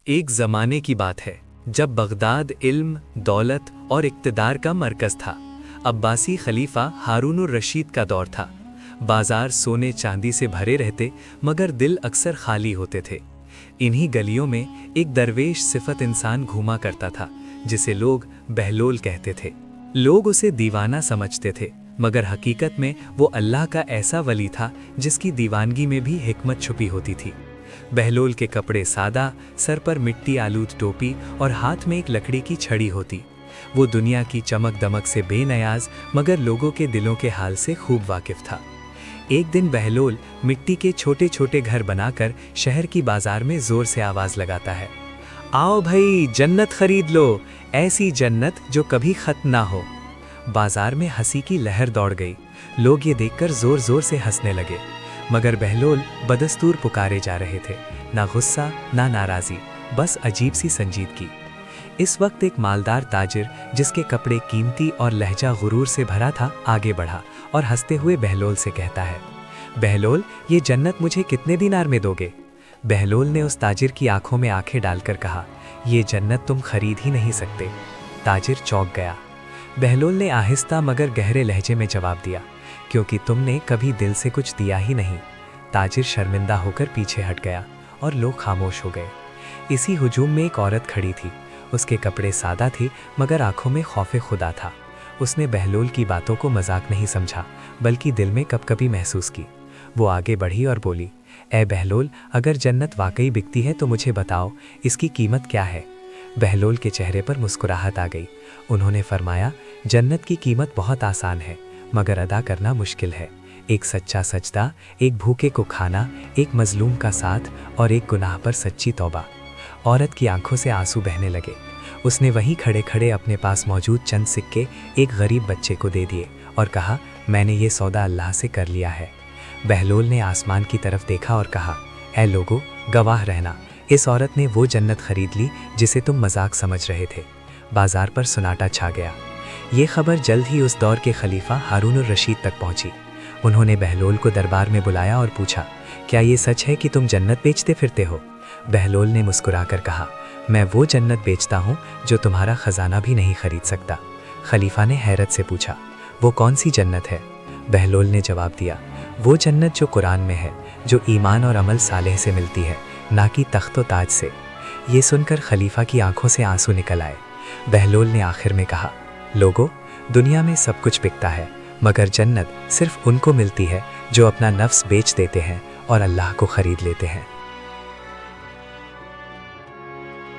ایک زمانے کی بات ہے جب بغداد علم، دولت اور اقتدار کا مرکز تھا۔ عباسی خلیفہ ہارون الرشید کا دور تھا۔ بازار سونے چاندی سے بھرے رہتے مگر دل اکثر خالی ہوتے تھے۔ انہی گلیوں میں ایک درویش صفت انسان گھوما کرتا تھا جسے لوگ بہلول کہتے تھے۔ لوگ اسے دیوانہ سمجھتے تھے مگر حقیقت میں وہ اللہ کا ایسا ولی تھا جس کی دیوانگی میں بھی حکمت چھپی ہوتی تھی۔ بہلول کے کپڑے سادہ، سر پر مٹی آلود ٹوپی اور ہاتھ میں ایک لکڑی کی چھڑی ہوتی۔ وہ دنیا کی چمک دمک سے بے نیاز مگر لوگوں کے دلوں کے حال سے خوب واقف تھا۔ ایک دن بہلول مٹی کے چھوٹے چھوٹے گھر بنا کر شہر کی بازار میں زور سے آواز لگاتا ہے، آؤ بھائی جنت خرید لو، ایسی جنت جو کبھی ختم نہ ہو۔ بازار میں ہنسی کی لہر دوڑ گئی، لوگ یہ دیکھ کر زور زور سے ہنسنے لگے مگر بہلول بدستور پکارے جا رہے تھے، نہ غصہ نہ ناراضی، بس عجیب سی سنجیدگی۔ اس وقت ایک مالدار تاجر جس کے کپڑے قیمتی اور لہجہ غرور سے بھرا تھا آگے بڑھا اور ہنستے ہوئے بہلول سے کہتا ہے، بہلول یہ جنت مجھے کتنے دینار میں دو گے؟ بہلول نے اس تاجر کی آنکھوں میں آنکھیں ڈال کر کہا، یہ جنت تم خرید ہی نہیں سکتے۔ تاجر چونک گیا۔ بہلول نے آہستہ مگر گہرے لہجے میں جواب دیا، کیونکہ تم نے کبھی دل سے کچھ دیا ہی نہیں۔ تاجر شرمندہ ہو کر پیچھے ہٹ گیا اور لوگ خاموش ہو گئے۔ اسی ہجوم میں ایک عورت کھڑی تھی، اس کے کپڑے سادہ تھی مگر آنکھوں میں خوف خدا تھا۔ اس نے بہلول کی باتوں کو مذاق نہیں سمجھا بلکہ دل میں کپکپی محسوس کی۔ وہ آگے بڑھی اور بولی، اے بہلول، اگر جنت واقعی بکتی ہے تو مجھے بتاؤ اس کی قیمت کیا ہے؟ بہلول کے چہرے پر مسکراہٹ آ گئی۔ انہوں نے فرمایا، جنت کی قیمت بہت آسان ہے مگر ادا کرنا مشکل ہے۔ ایک سچا سجدہ، ایک بھوکے کو کھانا، ایک مظلوم کا ساتھ اور ایک گناہ پر سچی توبہ۔ عورت کی آنکھوں سے آنسو بہنے لگے۔ اس نے وہیں کھڑے کھڑے اپنے پاس موجود چند سکے ایک غریب بچے کو دے دیے اور کہا، میں نے یہ سودا اللہ سے کر لیا ہے۔ بہلول نے آسمان کی طرف دیکھا اور کہا، اے لوگو، گواہ رہنا، اس عورت نے وہ جنت خرید لی جسے تم مذاق سمجھ رہے تھے۔ بازار پر سناٹا چھا گیا۔ یہ خبر جلد ہی اس دور کے خلیفہ ہارون الرشید تک پہنچی۔ انہوں نے بہلول کو دربار میں بلایا اور پوچھا، کیا یہ سچ ہے کہ تم جنت بیچتے پھرتے ہو؟ بہلول نے مسکرا کر کہا، میں وہ جنت بیچتا ہوں جو تمہارا خزانہ بھی نہیں خرید سکتا۔ خلیفہ نے حیرت سے پوچھا، وہ کون سی جنت ہے؟ بہلول نے جواب دیا، وہ جنت جو قرآن میں ہے، جو ایمان اور عمل صالح سے ملتی ہے، نہ کہ تخت و تاج سے۔ یہ سن کر خلیفہ کی آنکھوں سے آنسو نکل آئے۔ بہلول نے آخر میں کہا، لوگو، دنیا میں سب کچھ بکتا ہے مگر جنت صرف ان کو ملتی ہے جو اپنا نفس بیچ دیتے ہیں اور اللہ کو خرید لیتے ہیں۔